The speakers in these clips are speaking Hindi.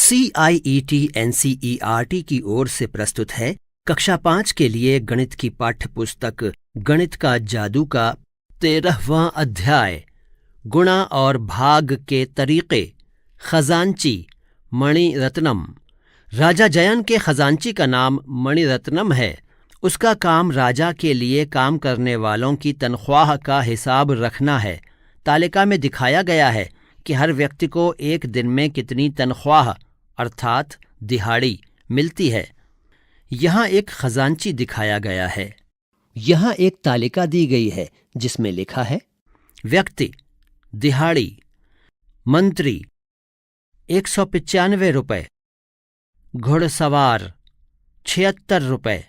CIET NCERT की ओर से प्रस्तुत है कक्षा 5 के लिए गणित की पाठ्य पुस्तक गणित का जादू का 13वां अध्याय गुणा और भाग के तरीके। खजांची मणिरत्नम। राजा जयन के खजांची का नाम मणिरत्नम है। उसका काम राजा के लिए काम करने वालों की तनख्वाह का हिसाब रखना है। तालिका में दिखाया गया है कि हर व्यक्ति को एक दिन में कितनी तनख्वाह अर्थात दिहाड़ी मिलती है। यहाँ एक खजांची दिखाया गया है। यहाँ एक तालिका दी गई है जिसमें लिखा है व्यक्ति दिहाड़ी मंत्री 195 रुपये, घुड़सवार 76 रुपये,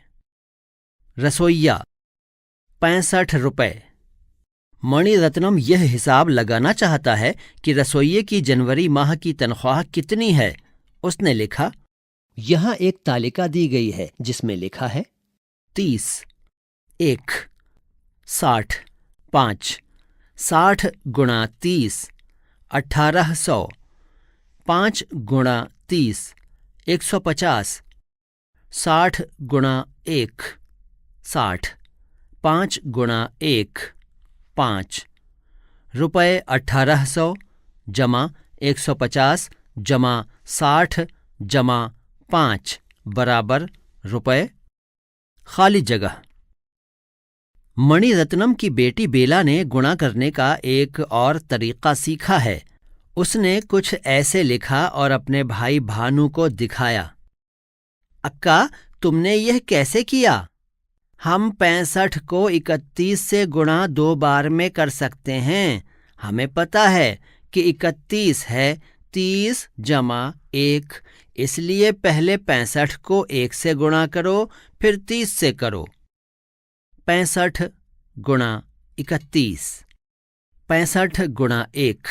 रसोइया 65 रुपये। मणिरत्नम यह हिसाब लगाना चाहता है कि रसोइये की जनवरी माह की तनख्वाह कितनी है। उसने लिखा यहाँ एक तालिका दी गई है जिसमें लिखा है 30, 1, 60, 5, 60 गुणा 30 1800, 5 गुणा 30 150, 60 गुणा 1 60, 5 गुणा 1 5, रुपये 1800 जमा 150 जमा 60 जमा 5 बराबर रुपये। खाली जगह। मणिरत्नम की बेटी बेला ने गुणा करने का एक और तरीका सीखा है। उसने कुछ ऐसे लिखा और अपने भाई भानु को दिखाया। अक्का, तुमने यह कैसे किया? हम 65 को 31 से गुणा 2 बार में कर सकते हैं। हमें पता है कि 31 है 30 जमा 1, इसलिए पहले 65 को 1 से गुणा करो फिर 30 से करो। 65 गुणा 31, 65 गुणा 1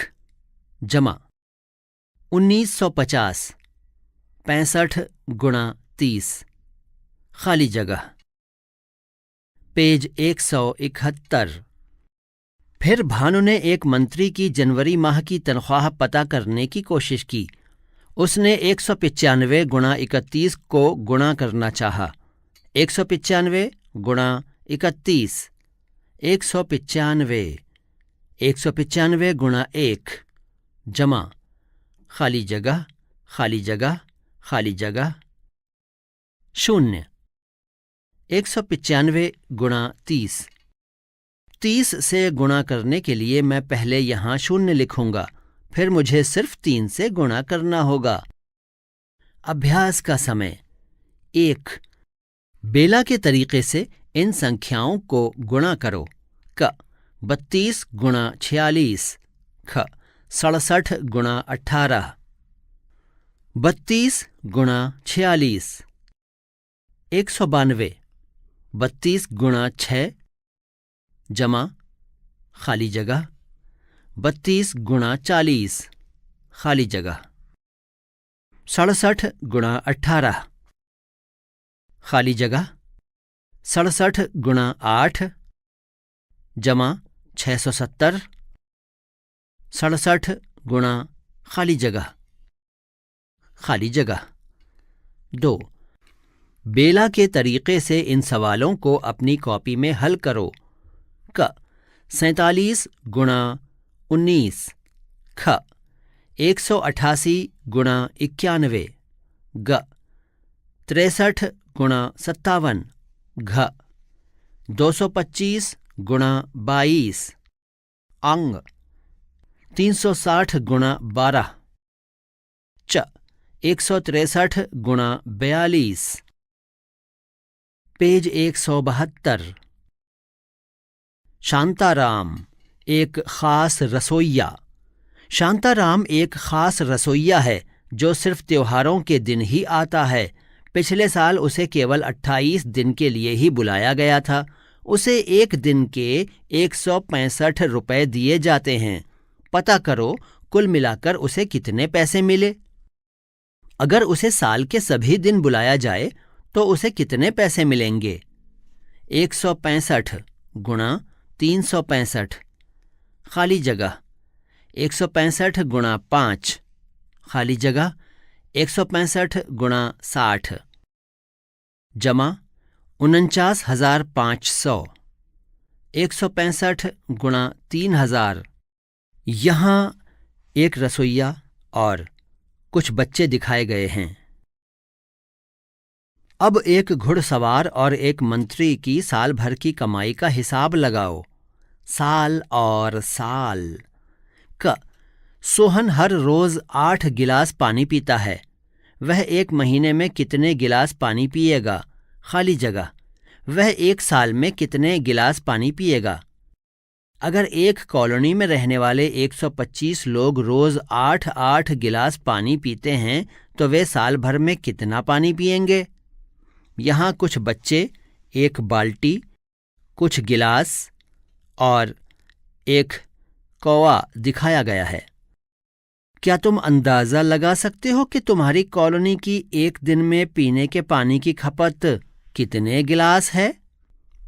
जमा 1950, 65 गुणा 30। खाली जगह। पेज 171। फिर भानु ने एक मंत्री की जनवरी माह की तनख्वाह पता करने की कोशिश की। उसने 195 गुणा 31 को गुणा करना चाहा। 195 गुणा 31, 195, 195 गुणा 1 जमा खाली जगह खाली जगह खाली जगह 0। 195 गुणा 30। 30 से गुणा करने के लिए मैं पहले यहाँ 0 लिखूंगा, फिर मुझे सिर्फ 3 से गुणा करना होगा। अभ्यास का समय। 1, बेला के तरीके से इन संख्याओं को गुणा करो। क 32 गुणा 46, ख 67 गुणा 18, 32 गुणा 46 192, 32 गुणा 6 जमा खाली जगह 32 गुणा 40 खाली जगह 67 गुणा 18 खाली जगह 67 गुणा 8 जमा 670, 67 गुणा खाली जगह खाली जगह 2। बेला के तरीके से इन सवालों को अपनी कॉपी में हल करो। क 47 गुणा 19, ख 188 गुणा 91, ग 63 गुणा 57, घ 225 गुणा 22, अंग 360 गुणा 12, च 163 गुणा 42। पेज 172। शांताराम एक खास रसोइया। शांताराम एक खास रसोइया है जो सिर्फ त्योहारों के दिन ही आता है। पिछले साल उसे केवल 28 दिन के लिए ही बुलाया गया था। उसे एक दिन के 165 रुपये दिए जाते हैं। पता करो कुल मिलाकर उसे कितने पैसे मिले। अगर उसे साल के सभी दिन बुलाया जाए तो उसे कितने पैसे मिलेंगे? 165 गुणा 365 खाली जगह 165 गुणा 5 खाली जगह 165 गुणा 60 जमा 49,500। 165 गुणा 3000। यहाँ एक रसोइया और कुछ बच्चे दिखाए गए हैं। अब एक घुड़सवार और एक मंत्री की साल भर की कमाई का हिसाब लगाओ। साल और साल का सोहन हर रोज 8 गिलास पानी पीता है। वह एक महीने में कितने गिलास पानी पिएगा? खाली जगह। वह एक साल में कितने गिलास पानी पिएगा? अगर एक कॉलोनी में रहने वाले 125 लोग रोज 8-8 गिलास पानी पीते हैं तो वे साल भर में कितना पानी पिएंगे? यहाँ कुछ बच्चे, एक बाल्टी, कुछ गिलास और एक कौवा दिखाया गया है। क्या तुम अंदाजा लगा सकते हो कि तुम्हारी कॉलोनी की एक दिन में पीने के पानी की खपत कितने गिलास है?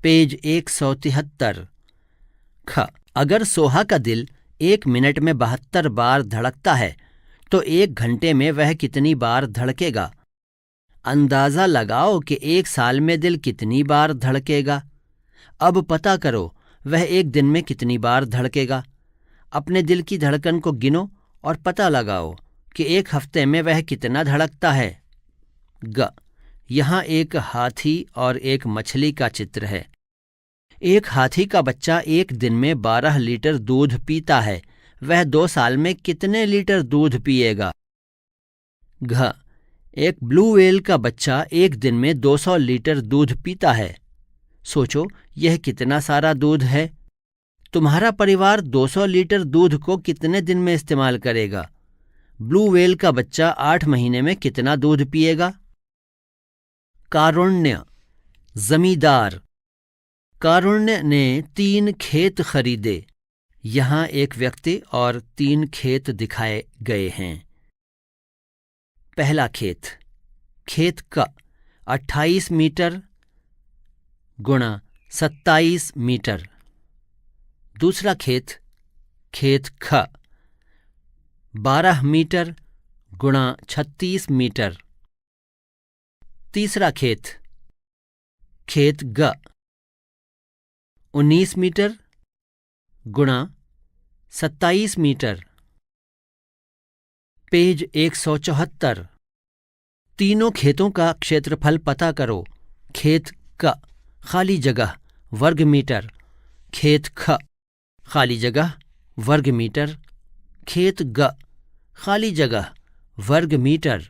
पेज 173। ख अगर सोहा का दिल 1 मिनट में 72 बार धड़कता है तो 1 घंटे में वह कितनी बार धड़केगा? अंदाजा लगाओ कि 1 साल में दिल कितनी बार धड़केगा। अब पता करो वह 1 दिन में कितनी बार धड़केगा। अपने दिल की धड़कन को गिनो और पता लगाओ कि 1 हफ्ते में वह कितना धड़कता है। ग यहाँ एक हाथी और एक मछली का चित्र है। एक हाथी का बच्चा 1 दिन में 12 लीटर दूध पीता है। वह 2 साल में कितने लीटर दूध पिएगा? घ एक ब्लू व्हेल का बच्चा 1 दिन में 200 लीटर दूध पीता है। सोचो यह कितना सारा दूध है। तुम्हारा परिवार 200 लीटर दूध को कितने दिन में इस्तेमाल करेगा? ब्लू व्हेल का बच्चा 8 महीने में कितना दूध पिएगा? कारुण्य जमींदार। कारुण्य ने 3 खेत खरीदे। यहाँ एक व्यक्ति और 3 खेत दिखाए गए हैं। पहला खेत, खेत का 28 मीटर गुणा 27 मीटर। दूसरा खेत, खेत ख 12 मीटर गुणा 36 मीटर। तीसरा खेत, खेत ग 19 मीटर गुणा 27 मीटर। पेज 174। तीनों खेतों का क्षेत्रफल पता करो। खेत क खाली जगह वर्ग मीटर, खेत ख खाली जगह वर्ग मीटर, खेत ग खाली जगह वर्ग मीटर।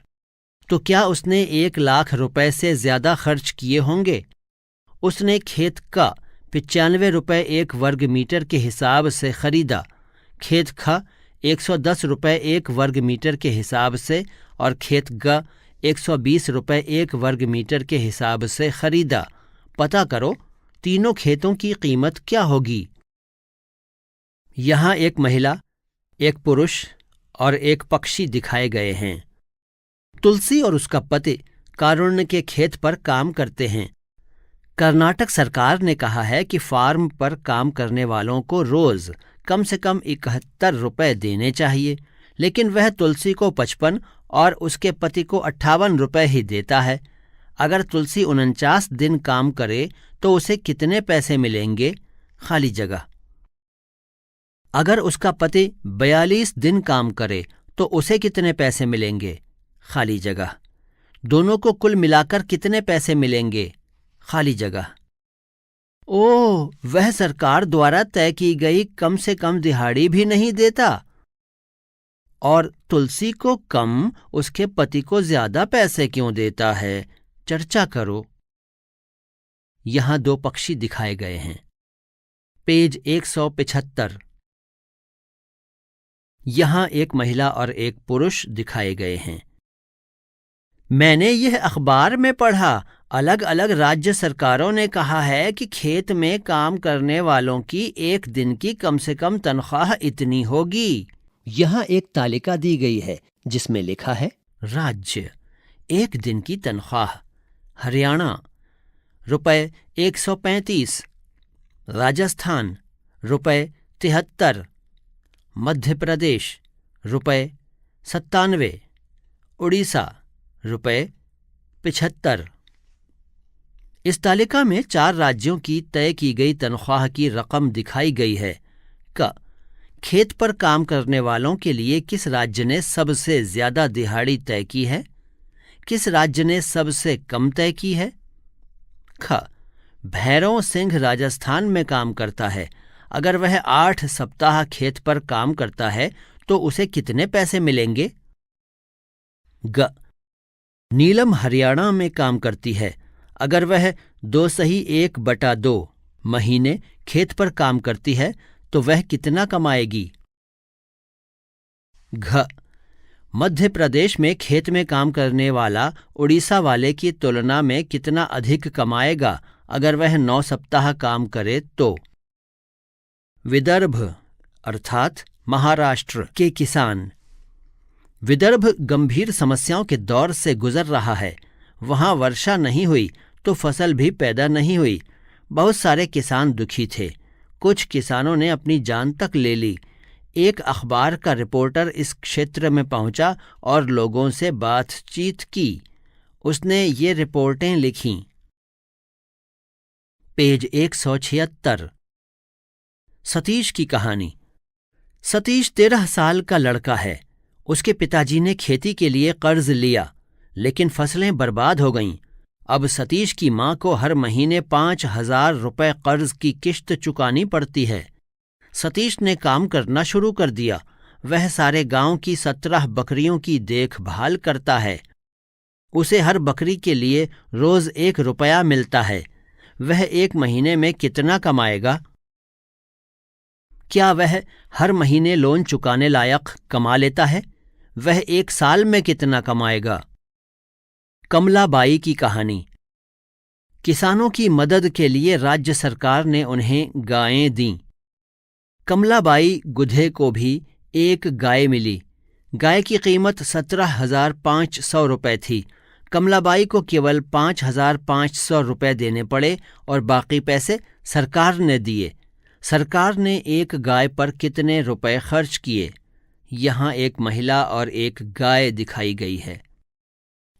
तो क्या उसने 1 लाख रुपए से ज्यादा खर्च किए होंगे? उसने खेत का 95 रुपए 1 वर्ग मीटर के हिसाब से खरीदा। खेत ख 110 रुपए 1 वर्ग मीटर के हिसाब से और खेत ग 120 रुपए 1 वर्ग मीटर के हिसाब से खरीदा। पता करो तीनों खेतों की कीमत क्या होगी। यहाँ एक महिला, एक पुरुष और एक पक्षी दिखाए गए हैं। तुलसी और उसका पति कारुण्य के खेत पर काम करते हैं। कर्नाटक सरकार ने कहा है कि फार्म पर काम करने वालों को रोज कम से कम 71 रुपए देने चाहिए, लेकिन वह तुलसी को 55 और उसके पति को 58 रुपए ही देता है। अगर तुलसी 49 दिन काम करे तो उसे कितने पैसे मिलेंगे? खाली जगह। अगर उसका पति 42 दिन काम करे तो उसे कितने पैसे मिलेंगे? खाली जगह। दोनों को कुल मिलाकर कितने पैसे मिलेंगे? खाली जगह। ओह, वह सरकार द्वारा तय की गई कम से कम दिहाड़ी भी नहीं देता और तुलसी को कम, उसके पति को ज्यादा पैसे क्यों देता है? चर्चा करो। यहां 2 पक्षी दिखाए गए हैं। पेज 175। यहां एक महिला और एक पुरुष दिखाए गए हैं। मैंने यह अखबार में पढ़ा, अलग अलग राज्य सरकारों ने कहा है कि खेत में काम करने वालों की 1 दिन की कम से कम तनख्वाह इतनी होगी। यहाँ एक तालिका दी गई है जिसमें लिखा है राज्य 1 दिन की तनख्वाह। हरियाणा रुपए 135, राजस्थान रुपए 73, मध्य प्रदेश रुपए 97, उड़ीसा ₹75। इस तालिका में 4 राज्यों की तय की गई तनख्वाह की रकम दिखाई गई है। क. खेत पर काम करने वालों के लिए किस राज्य ने सबसे ज्यादा दिहाड़ी तय की है? किस राज्य ने सबसे कम तय की है? ख. भैरव सिंह राजस्थान में काम करता है। अगर वह 8 सप्ताह खेत पर काम करता है तो उसे कितने पैसे मिलेंगे? ग. नीलम हरियाणा में काम करती है। अगर वह 2.1/2 महीने खेत पर काम करती है तो वह कितना कमाएगी? घ. मध्य प्रदेश में खेत में काम करने वाला उड़ीसा वाले की तुलना में कितना अधिक कमाएगा अगर वह 9 सप्ताह काम करे तो? विदर्भ अर्थात महाराष्ट्र के किसान। विदर्भ गंभीर समस्याओं के दौर से गुजर रहा है। वहां वर्षा नहीं हुई तो फसल भी पैदा नहीं हुई। बहुत सारे किसान दुखी थे। कुछ किसानों ने अपनी जान तक ले ली। एक अखबार का रिपोर्टर इस क्षेत्र में पहुंचा और लोगों से बातचीत की। उसने ये रिपोर्टें लिखीं। पेज 176। सतीश की कहानी। सतीश 13 साल का लड़का है। उसके पिताजी ने खेती के लिए कर्ज लिया, लेकिन फसलें बर्बाद हो गईं। अब सतीश की मां को हर महीने 5,000 रुपए कर्ज की किश्त चुकानी पड़ती है। सतीश ने काम करना शुरू कर दिया। वह सारे गांव की 17 बकरियों की देखभाल करता है। उसे हर बकरी के लिए रोज 1 रुपया मिलता है। वह 1 महीने में कितना कमाएगा? क्या वह हर महीने लोन चुकाने लायक कमा लेता है? वह 1 साल में कितना कमाएगा? कमलाबाई की कहानी। किसानों की मदद के लिए राज्य सरकार ने उन्हें गायें दीं। कमलाबाई गुधे को भी एक गाय मिली। गाय की कीमत 17,500 रुपये थी। कमलाबाई को केवल 5,500 रुपये देने पड़े और बाकी पैसे सरकार ने दिए। सरकार ने एक गाय पर कितने रुपए खर्च किए? यहाँ एक महिला और एक गाय दिखाई गई है।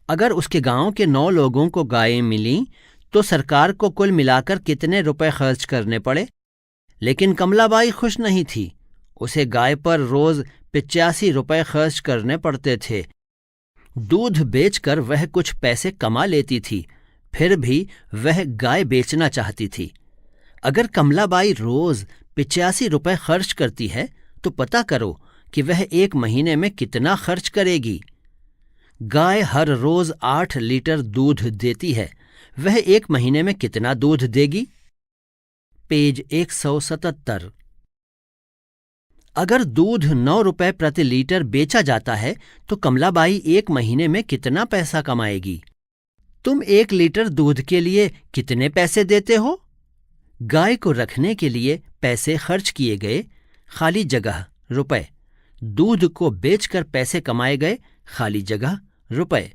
अगर उसके गांव के 9 लोगों को गायें मिलीं तो सरकार को कुल मिलाकर कितने रुपए खर्च करने पड़े? लेकिन कमलाबाई खुश नहीं थी। उसे गाय पर रोज 85 रुपए खर्च करने पड़ते थे। दूध बेचकर वह कुछ पैसे कमा लेती थी, फिर भी वह गाय बेचना चाहती थी। अगर कमलाबाई रोज 85 रुपए खर्च करती है तो पता करो कि वह 1 महीने में कितना खर्च करेगी। गाय हर रोज 8 लीटर दूध देती है। वह 1 महीने में कितना दूध देगी? पेज 177। अगर दूध 9 रुपए प्रति लीटर बेचा जाता है तो कमलाबाई 1 महीने में कितना पैसा कमाएगी? तुम 1 लीटर दूध के लिए कितने पैसे देते हो? गाय को रखने के लिए पैसे खर्च किए गए, खाली जगह रुपए। दूध को बेचकर पैसे कमाए गए, खाली जगह रुपए।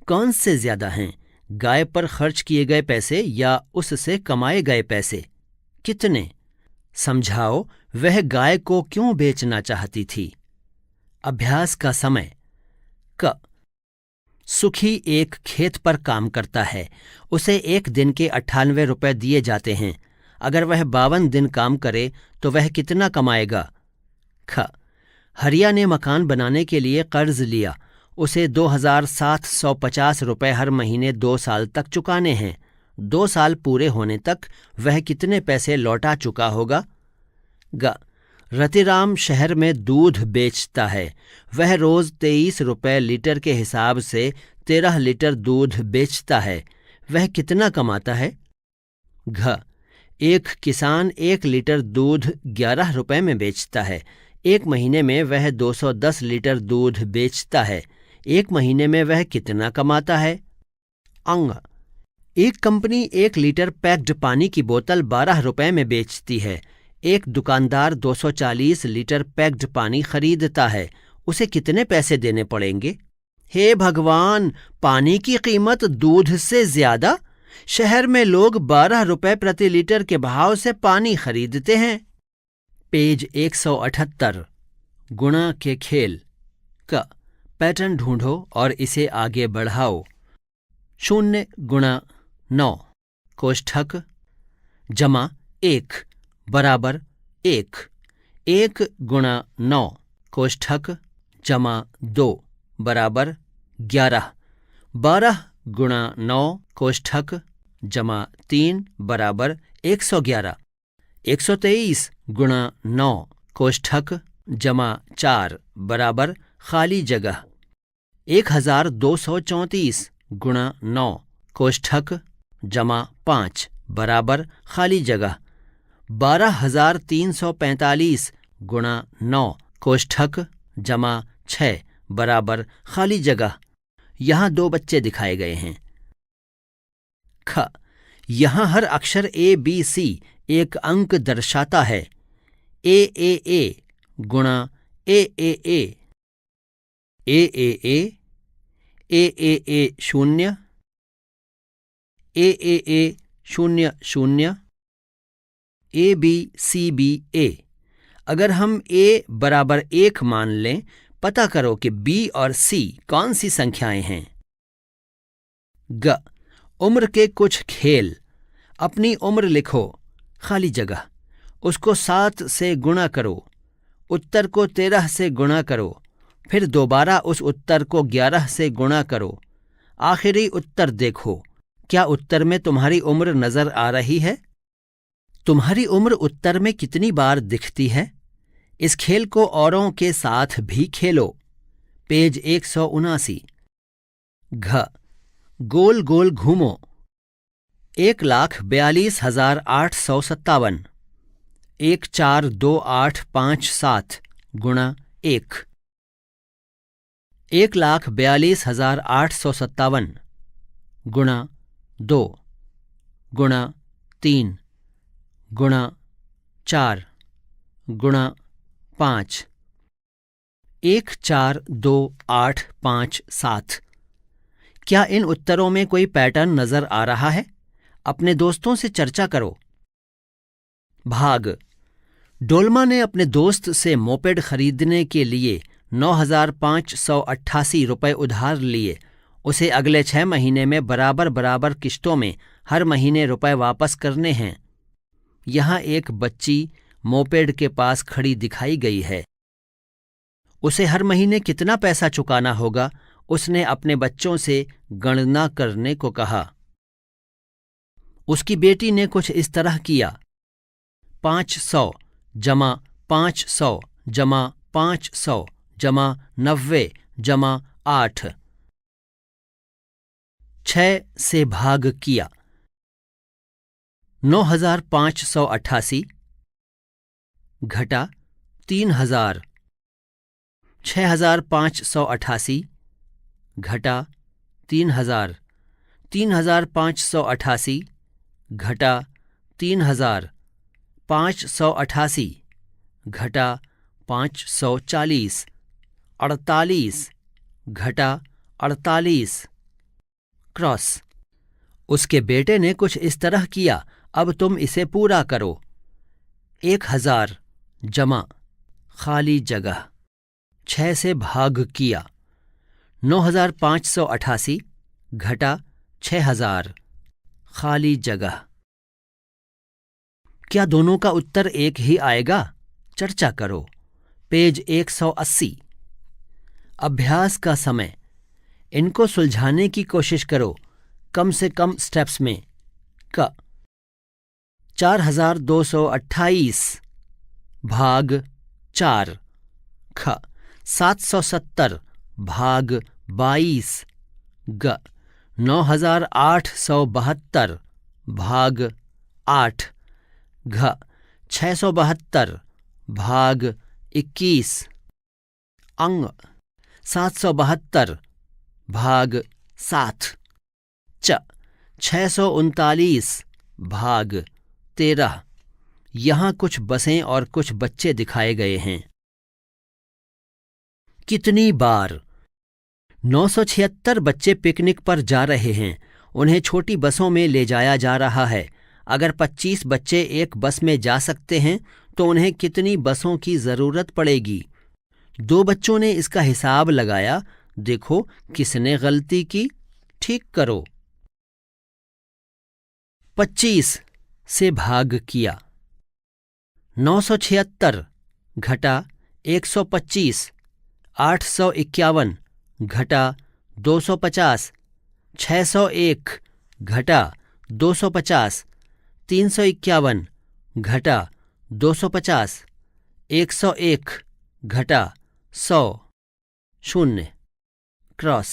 कौन से ज्यादा हैं, गाय पर खर्च किए गए पैसे या उससे कमाए गए पैसे? कितने? समझाओ वह गाय को क्यों बेचना चाहती थी? अभ्यास का समय। क. सुखी एक खेत पर काम करता है। उसे 1 दिन के 98 रुपए दिए जाते हैं। अगर वह 52 दिन काम करे तो वह कितना कमाएगा? ख. हरिया ने मकान बनाने के लिए कर्ज लिया। उसे 2,750 रुपए हर महीने 2 साल तक चुकाने हैं। 2 साल पूरे होने तक वह कितने पैसे लौटा चुका होगा? ग. रतिराम शहर में दूध बेचता है। वह रोज 23 रुपए लीटर के हिसाब से 13 लीटर दूध बेचता है। वह कितना कमाता है? घ. एक किसान 1 लीटर दूध 11 रुपए में बेचता है। 1 महीने में वह 210 लीटर दूध बेचता है। 1 महीने में वह कितना कमाता है? अंग. एक कंपनी 1 लीटर पैक्ड पानी की बोतल 12 रुपए में बेचती है। एक दुकानदार 240 लीटर पैक्ड पानी खरीदता है। उसे कितने पैसे देने पड़ेंगे? हे भगवान, पानी की कीमत दूध से ज्यादा? शहर में लोग 12 रुपए प्रति लीटर के भाव से पानी खरीदते हैं। पेज 178। गुणा के खेल। क. पैटर्न ढूंढो और इसे आगे बढ़ाओ। 0 गुणा 9 कोष्ठक जमा 1 बराबर 1। 1 गुणा 9 कोष्ठक जमा 2 बराबर 11। 12 गुणा 9 कोष्ठक जमा 3 बराबर 111। 123 गुणा 9 कोष्ठक जमा 4 बराबर खाली जगह। 1234 गुणा 9 कोष्ठक जमा 5 बराबर खाली जगह। 12345 गुणा 9 कोष्ठक जमा 6 बराबर खाली जगह। यहाँ 2 बच्चे दिखाए गए हैं। ख, यहाँ हर अक्षर ए बी सी एक अंक दर्शाता है। ए गुणा ए 0 ए 0 ABCBA। अगर हम A बराबर 1 मान लें, पता करो कि B और C कौन सी संख्याएं हैं। ग, उम्र के कुछ खेल। अपनी उम्र लिखो, खाली जगह। उसको 7 से गुणा करो, उत्तर को 13 से गुणा करो, फिर दोबारा उस उत्तर को 11 से गुणा करो। आखिरी उत्तर देखो, क्या उत्तर में तुम्हारी उम्र नजर आ रही है? तुम्हारी उम्र उत्तर में कितनी बार दिखती है? इस खेल को औरों के साथ भी खेलो। पेज 179। घ, गोल गोल घूमो। 1,42,857 1,4,2,8,5,7 गुणा 1। 1,42,857 गुणा 2 गुणा 3 गुणा 4 गुणा 5। 1,4,2,8,5,7। क्या इन उत्तरों में कोई पैटर्न नजर आ रहा है? अपने दोस्तों से चर्चा करो। भाग, डोलमा ने अपने दोस्त से मोपेड खरीदने के लिए 9,588 रुपये उधार लिए। उसे अगले 6 महीने में बराबर बराबर किश्तों में हर महीने रुपए वापस करने हैं। यहाँ एक बच्ची मोपेड के पास खड़ी दिखाई गई है। उसे हर महीने कितना पैसा चुकाना होगा? उसने अपने बच्चों से गणना करने को कहा। उसकी बेटी ने कुछ इस तरह किया। 500 जमा 500 जमा 500 जमा 90 जमा 8। 6 से भाग किया। 9,588 घटा 3,000। 6,588 घटा 3,000। 3,588 घटा 3,000। 588 घटा 540। 48 घटा 48। क्रॉस। उसके बेटे ने कुछ इस तरह किया। अब तुम इसे पूरा करो। 1,000 जमा खाली जगह 6 से भाग किया। 9,588 घटा 6,000 खाली जगह। क्या दोनों का उत्तर एक ही आएगा? चर्चा करो। पेज 180। अभ्यास का समय। इनको सुलझाने की कोशिश करो, कम से कम स्टेप्स में। क, 4,228 भाग 4। ख, 770 भाग 22। ग, 9,872 भाग 8। घ, 672 भाग 21। अंग, 772 भाग 7। च, 639 भाग 13। यहाँ कुछ बसें और कुछ बच्चे दिखाए गए हैं। कितनी बार? 976 बच्चे पिकनिक पर जा रहे हैं। उन्हें छोटी बसों में ले जाया जा रहा है। अगर 25 बच्चे एक बस में जा सकते हैं तो उन्हें कितनी बसों की जरूरत पड़ेगी? 2 बच्चों ने इसका हिसाब लगाया देखो किसने गलती की, ठीक करो। 25 से भाग किया। 976 घटा 125, 851 घटा 250, 601 घटा 250, 351 घटा 250, 101 घटा 100, 0 क्रॉस।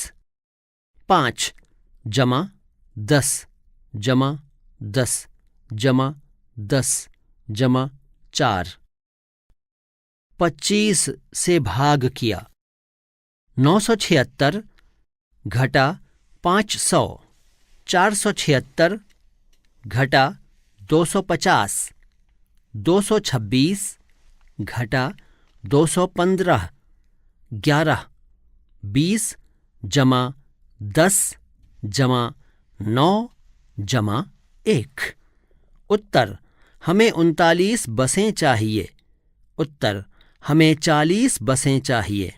5 जमा 10 जमा 10 जमा 10 जमा 4। 25 से भाग किया। 976 घटा 500, 476 घटा 250, 226 घटा 215, 11, 20 जमा 10 जमा 9 जमा 1। उत्तर हमें 39 बसें चाहिए। उत्तर हमें 40 बसें चाहिए।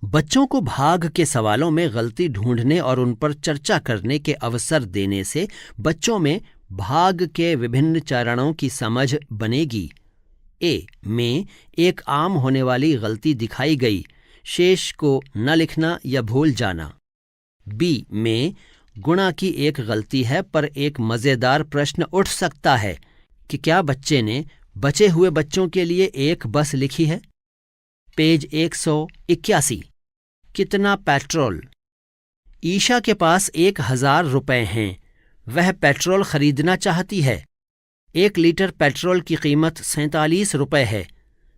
बच्चों को भाग के सवालों में गलती ढूंढने और उन पर चर्चा करने के अवसर देने से बच्चों में भाग के विभिन्न चरणों की समझ बनेगी। ए में एक आम होने वाली गलती दिखाई गई, शेष को न लिखना या भूल जाना। बी में गुणा की एक गलती है, पर एक मज़ेदार प्रश्न उठ सकता है कि क्या बच्चे ने बचे हुए बच्चों के लिए एक बस लिखी है। पेज 181। कितना पेट्रोल? ईशा के पास 1000 रुपए हैं। वह पेट्रोल खरीदना चाहती है। 1 लीटर पेट्रोल की कीमत 47 रुपए है।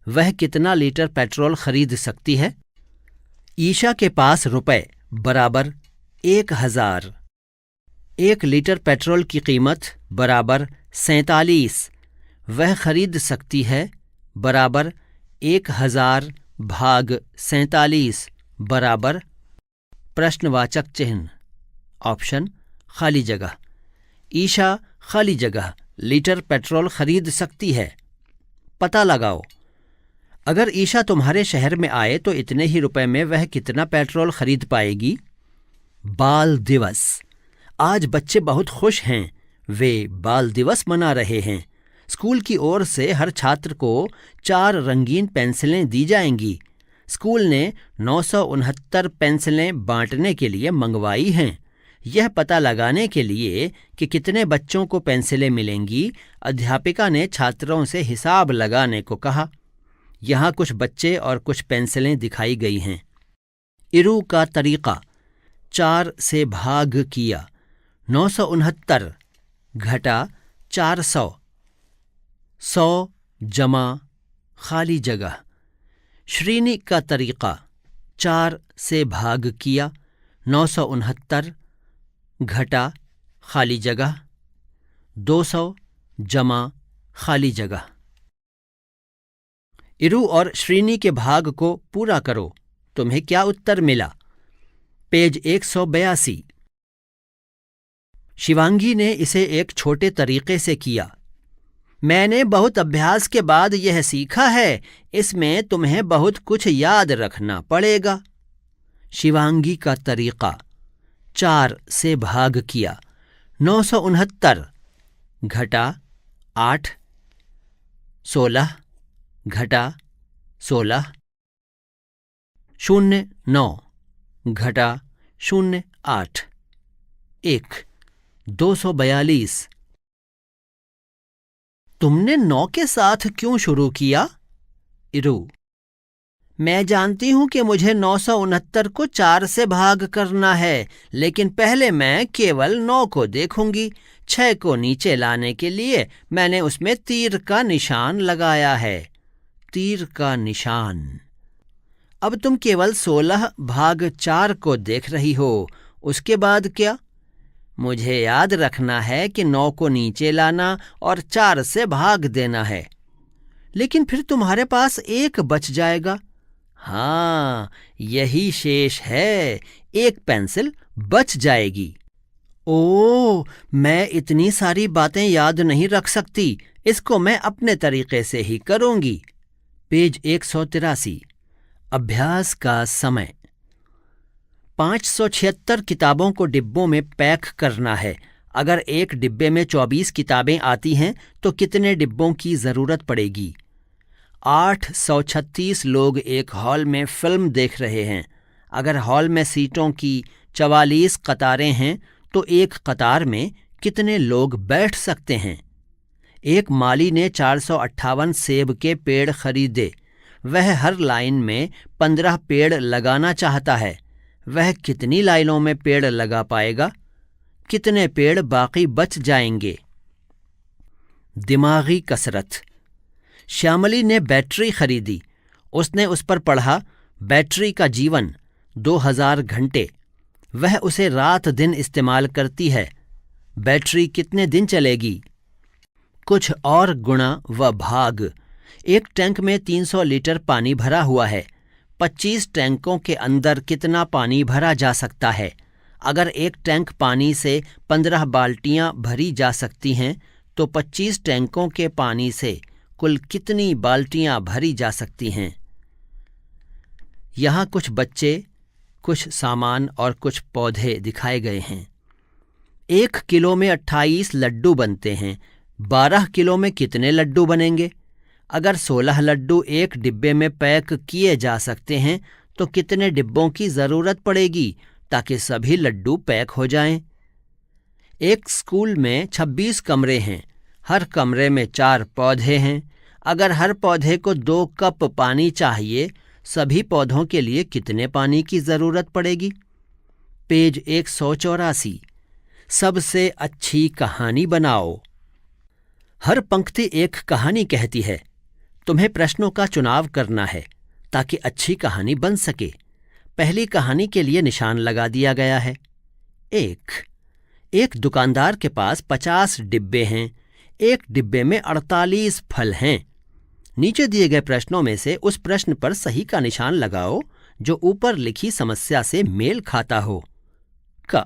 वह कितना लीटर पेट्रोल खरीद सकती है? ईशा के पास रुपए बराबर 1000, 1 लीटर पेट्रोल की कीमत बराबर 47, वह खरीद सकती है बराबर 1000 भाग 47 बराबर प्रश्नवाचक चिन्ह। ऑप्शन खाली जगह। ईशा खाली जगह लीटर पेट्रोल खरीद सकती है। पता लगाओ। अगर ईशा तुम्हारे शहर में आए तो इतने ही रुपए में वह कितना पेट्रोल खरीद पाएगी? बाल दिवस। आज बच्चे बहुत खुश हैं। वे बाल दिवस मना रहे हैं। स्कूल की ओर से हर छात्र को 4 रंगीन पेंसिलें दी जाएंगी। स्कूल ने 969 पेंसिलें बांटने के लिए मंगवाई हैं। यह पता लगाने के लिए कि कितने बच्चों को पेंसिलें मिलेंगी, अध्यापिका ने छात्रों से हिसाब लगाने को कहा। यहाँ कुछ बच्चे और कुछ पेंसिलें दिखाई गई हैं। इरू का तरीका। 4 से भाग किया। 969 घटा 400, 100 जमा खाली जगह। श्रीनी का तरीका। 4 से भाग किया। 969 घटा खाली जगह, 200 जमा खाली जगह। इरू और श्रीनी के भाग को पूरा करो। तुम्हें क्या उत्तर मिला? पेज 182। शिवांगी ने इसे एक छोटे तरीके से किया। मैंने बहुत अभ्यास के बाद यह सीखा है। इसमें तुम्हें बहुत कुछ याद रखना पड़ेगा। शिवांगी का तरीका। 4 से भाग किया। 969 घटा 8, 16 घटा 16, 09 घटा 08, 1, 242। तुमने 9 के साथ क्यों शुरू किया? इरू। मैं जानती हूं कि मुझे 969 को 4 से भाग करना है, लेकिन पहले मैं केवल 9 को देखूंगी। 6 को नीचे लाने के लिए मैंने उसमें तीर का निशान लगाया है। तीर का निशान। अब तुम केवल 16 भाग 4 को देख रही हो। उसके बाद क्या? मुझे याद रखना है कि 9 को नीचे लाना और 4 से भाग देना है। लेकिन फिर तुम्हारे पास 1 बच जाएगा। हाँ, यही शेष है। 1 पेंसिल बच जाएगी। ओह, मैं इतनी सारी बातें याद नहीं रख सकती। इसको मैं अपने तरीके से ही करूंगी। पेज 183। अभ्यास का समय। 576 किताबों को डिब्बों में पैक करना है। अगर एक डिब्बे में 24 किताबें आती हैं तो कितने डिब्बों की ज़रूरत पड़ेगी? 836 लोग एक हॉल में फिल्म देख रहे हैं। अगर हॉल में सीटों की 44 कतारें हैं तो एक कतार में कितने लोग बैठ सकते हैं? एक माली ने 458 सेब के पेड़ खरीदे। वह हर लाइन में 15 पेड़ लगाना चाहता है। वह कितनी लाइनों में पेड़ लगा पाएगा? कितने पेड़ बाकी बच जाएंगे? दिमागी कसरत। श्यामली ने बैटरी खरीदी। उसने उस पर पढ़ा, बैटरी का जीवन 2000 घंटे। वह उसे रात दिन इस्तेमाल करती है। बैटरी कितने दिन चलेगी? कुछ और गुणा व भाग। एक टैंक में 300 लीटर पानी भरा हुआ है। 25 टैंकों के अंदर कितना पानी भरा जा सकता है? अगर एक टैंक पानी से 15 बाल्टियां भरी जा सकती हैं तो 25 टैंकों के पानी से कुल कितनी बाल्टियां भरी जा सकती हैं? यहाँ कुछ बच्चे, कुछ सामान और कुछ पौधे दिखाए गए हैं। 1 किलो में 28 लड्डू बनते हैं। 12 किलो में कितने लड्डू बनेंगे? अगर 16 लड्डू एक डिब्बे में पैक किए जा सकते हैं तो कितने डिब्बों की ज़रूरत पड़ेगी ताकि सभी लड्डू पैक हो जाएं? एक स्कूल में 26 कमरे हैं। हर कमरे में 4 पौधे हैं। अगर हर पौधे को 2 कप पानी चाहिए, सभी पौधों के लिए कितने पानी की ज़रूरत पड़ेगी? पेज 184। सबसे अच्छी कहानी बनाओ। हर पंक्ति एक कहानी कहती है। तुम्हें प्रश्नों का चुनाव करना है ताकि अच्छी कहानी बन सके। पहली कहानी के लिए निशान लगा दिया गया है। एक दुकानदार के पास 50 डिब्बे हैं। एक डिब्बे में 48 फल हैं। नीचे दिए गए प्रश्नों में से उस प्रश्न पर सही का निशान लगाओ जो ऊपर लिखी समस्या से मेल खाता हो। क,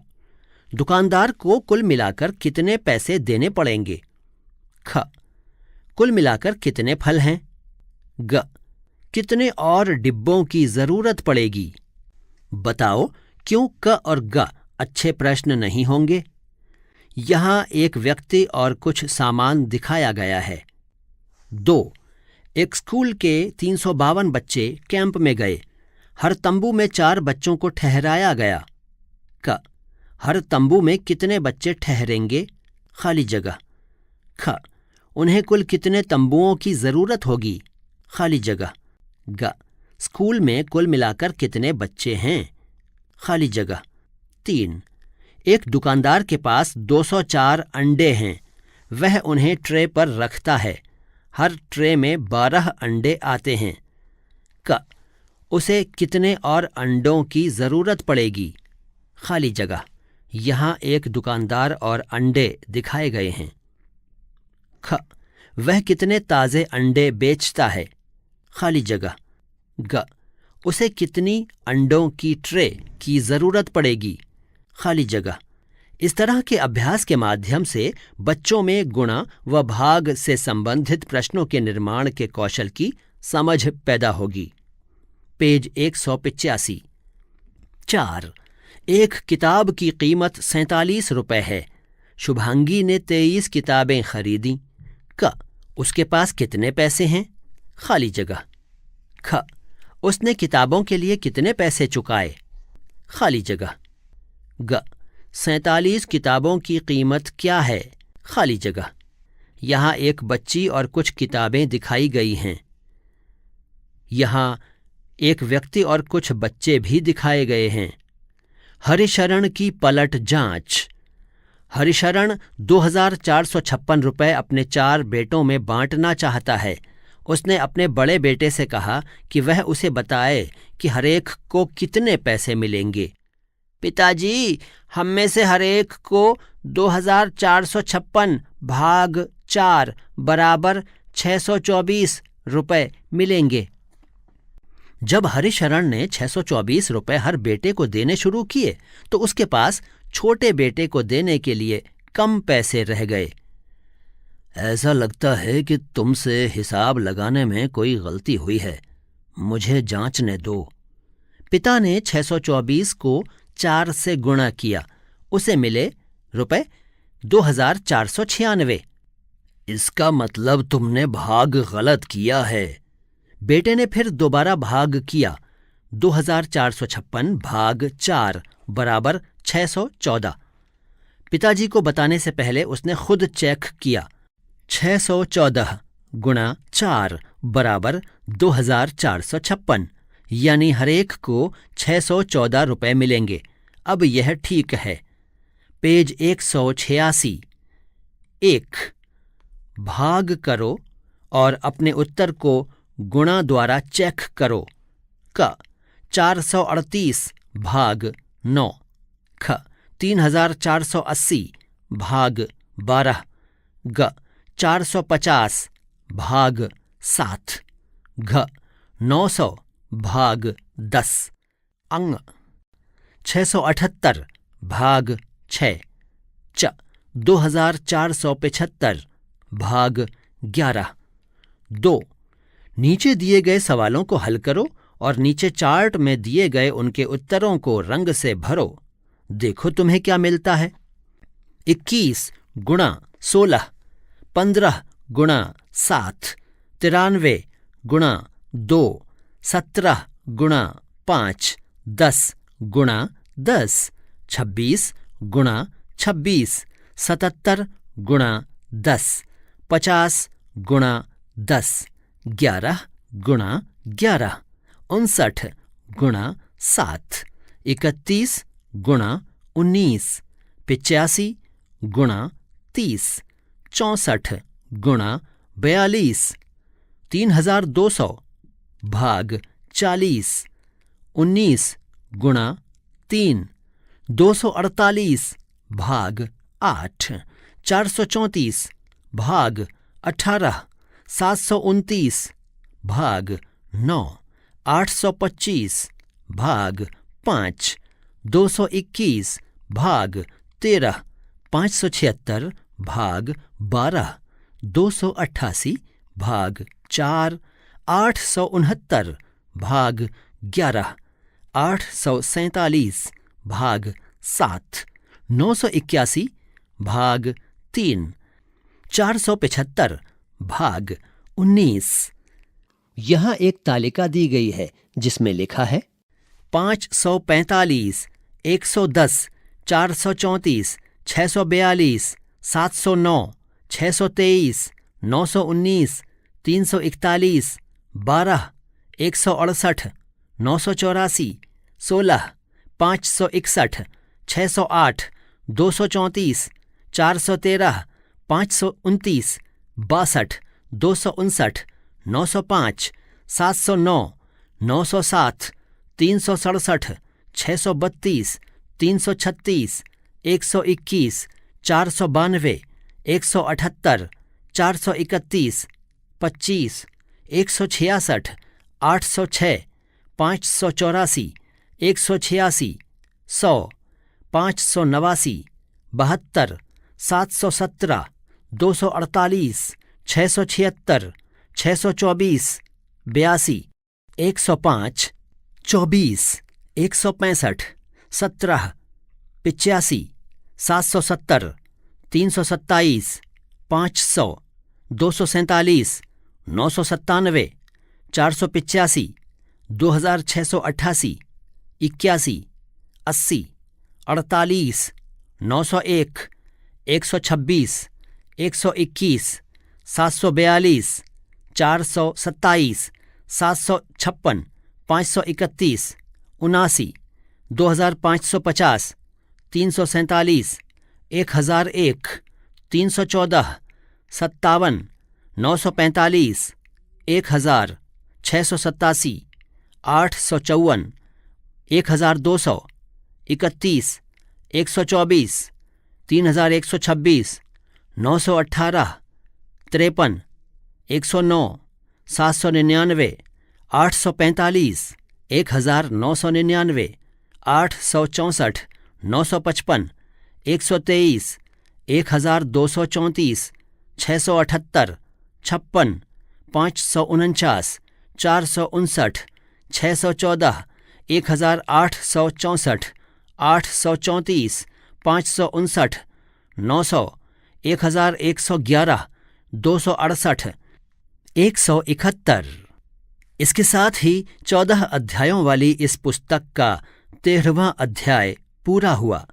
दुकानदार को कुल मिलाकर कितने पैसे देने पड़ेंगे? ख, कुल मिलाकर कितने फल हैं? ग, कितने और डिब्बों की जरूरत पड़ेगी? बताओ क्यों क और ग अच्छे प्रश्न नहीं होंगे? यहां एक व्यक्ति और कुछ सामान दिखाया गया है। 2, एक स्कूल के 352 बच्चे कैंप में गए। हर तंबू में 4 बच्चों को ठहराया गया। क, हर तंबू में कितने बच्चे ठहरेंगे? खाली जगह। ख, उन्हें कुल कितने तंबुओं की जरूरत होगी? खाली जगह। ग, स्कूल में कुल मिलाकर कितने बच्चे हैं? खाली जगह। 3, एक दुकानदार के पास 204 अंडे हैं। वह उन्हें ट्रे पर रखता है। हर ट्रे में 12 अंडे आते हैं। क, उसे कितने और अंडों की जरूरत पड़ेगी? खाली जगह। यहाँ एक दुकानदार और अंडे दिखाए गए हैं। ख, वह कितने ताज़े अंडे बेचता है? खाली जगह। ग, उसे कितनी अंडों की ट्रे की ज़रूरत पड़ेगी? खाली जगह। इस तरह के अभ्यास के माध्यम से बच्चों में गुणा व भाग से संबंधित प्रश्नों के निर्माण के कौशल की समझ पैदा होगी। पेज 185। 4, एक किताब की कीमत 47 रुपए है। शुभांगी ने 23 किताबें खरीदी। क, उसके पास कितने पैसे हैं? खाली जगह। ख, उसने किताबों के लिए कितने पैसे चुकाए? खाली जगह। ग, 47 किताबों की कीमत क्या है? खाली जगह। यहाँ एक बच्ची और कुछ किताबें दिखाई गई हैं। यहाँ एक व्यक्ति और कुछ बच्चे भी दिखाए गए हैं। हरिशरण की पलट जांच। हरिशरण 2456 रुपए अपने 4 बेटों में बांटना चाहता है। उसने अपने बड़े बेटे से कहा कि वह उसे बताए कि हरेक को कितने पैसे मिलेंगे। पिताजी, हम में से हरेक को 2456 भाग 4 बराबर 624 रुपए मिलेंगे। जब हरिशरण ने 624 रुपए हर बेटे को देने शुरू किए तो उसके पास छोटे बेटे को देने के लिए कम पैसे रह गए। ऐसा लगता है कि तुमसे हिसाब लगाने में कोई गलती हुई है। मुझे जांचने दो। पिता ने 624 को 4 से गुणा किया, उसे मिले रुपए 2496। इसका मतलब तुमने भाग गलत किया है। बेटे ने फिर दोबारा भाग किया। 2456 भाग 4 बराबर 614। पिताजी को बताने से पहले उसने खुद चेक किया। 614 गुणा 4 बराबर 2456, यानी हर एक को 614 रुपए मिलेंगे। अब यह ठीक है। पेज 186। 1 भाग करो और अपने उत्तर को गुणा द्वारा चेक करो। क 438 भाग 9। ख 3480 भाग 12। ग 450 भाग 7। घ 900 भाग 10। अंग 678 भाग 6। च 2475 भाग 11। 2 नीचे दिए गए सवालों को हल करो और नीचे चार्ट में दिए गए उनके उत्तरों को रंग से भरो। देखो तुम्हें क्या मिलता है। 21 गुणा 16, 15 गुणा 7, 93 गुणा 2, 17 गुणा 5, 10 गुणा 10, 26 गुणा 26, 77 गुणा 10, 50 गुणा 10, 11 गुणा 11, 59 गुणा 7, 31 गुणा 19, 85 गुणा 30, 64 गुणा 42, 3200 भाग 40, 19 गुणा 3, 248 भाग 8, 434 भाग 18, 729 भाग 9, 825 भाग 5, 221 भाग 13, 576 भाग 12, 288 भाग 4, 869 भाग 11, 847 भाग 7, 981 भाग 3, 475 भाग 19। यहाँ एक तालिका दी गई है जिसमें लिखा है 545, 110, 434, 642, 709, 623, 919, 341, 12, 168, 984, 16, 561, 608, 234, 413, 529, 62, 259, 905, 709, 907, 367, 632, 336, 121, 492, 178, 431, 25, 166, 806, 584, 186, 100, 589, 72, 717, 248, 676, 624, 82, 105, 24, 165, 17, 85, 770, 327, 500, 247, 997, 485, 2688, 81, 80, 48, 901, 126, 121, 742, 427, 756, 531, 79, 2550, 347, 1001, 314, 57, 945, 1000, 687, 854, 1200, 31, 124, 3126, 918, 53, 109, 799, 845, 1999, 864, 955, 123, 1234, 678, 56, 549, 459, 614, 1864, 834, 559, 900, 1111, 268, 171। इसके साथ ही 14 अध्यायों वाली इस पुस्तक का 13वां अध्याय पूरा हुआ।